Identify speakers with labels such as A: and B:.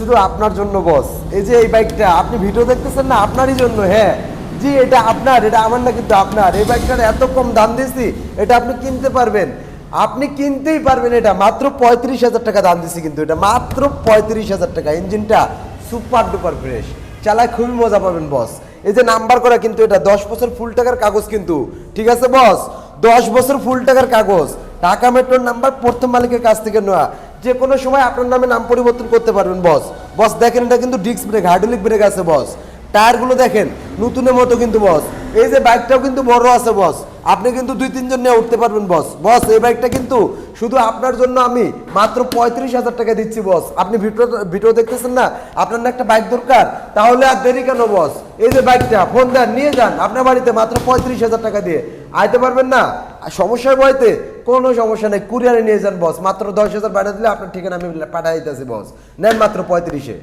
A: শুধু আপনার জন্য বস। এই যে এই বাইকটা আপনি ভিডিও দেখতেছেন না, আপনারই জন্য। হ্যাঁ জি, এটা আপনার, এটা আমার না, কিন্তু আপনার। এই বাইকটার এত কম দাম দিয়েছি, এটা আপনি কিনতে পারবেন, আপনি কিনতেই পারবেন। এটা মাত্র 35,000 টাকা দাম দিছি, কিন্তু এটা মাত্র 35,000 টাকা। ইঞ্জিনটা সুপার ডুপার ফ্রেশ, চালায় খুবই মজা পাবেন বস। এই যে নাম্বার করা, কিন্তু এটা 10 বছর ফুল টাকার কাগজ কিন্তু, ঠিক আছে বস? 10 বছর ফুল টাকার কাগজ, ঢাকা মেট্রোর নাম্বার, প্রথম মালিকের কাছ থেকে নেওয়া। যে কোনো সময় আপনার নামে নাম পরিবর্তন করতে পারবেন বস। বস দেখেন, এটা কিন্তু ডিস্ক ব্রেক, হাইড্রোলিক ব্রেক আছে বস। টায়ারগুলো দেখেন নতুনের মতো কিন্তু বস। এই যে বাইকটাও কিন্তু বড় আছে বস, আপনি কিন্তু 2-3 জন নিয়ে উঠতে পারবেন বস। বস এই বাইকটা কিন্তু শুধু আপনার জন্য আমি মাত্র 35,000 টাকা দিচ্ছি বস। আপনি ভিডিও দেখতেছেন না, আপনার না একটা বাইক দরকার, তাহলে আর দেরি কেন বস? এই যে বাইকটা, ফোন দেন, নিয়ে যান আপনার বাড়িতে মাত্র 35,000 টাকা দিয়ে। আইতে পারবেন না, সমস্যার বয়তে কোনো সমস্যা নেই, কুরিয়ারে নিয়ে যান বস। মাত্র 10,000 পাঠিয়ে দিলে আপনার ঠিকানা আমি পাঠিয়ে দিতেছি বস। নেন মাত্র 35-এ।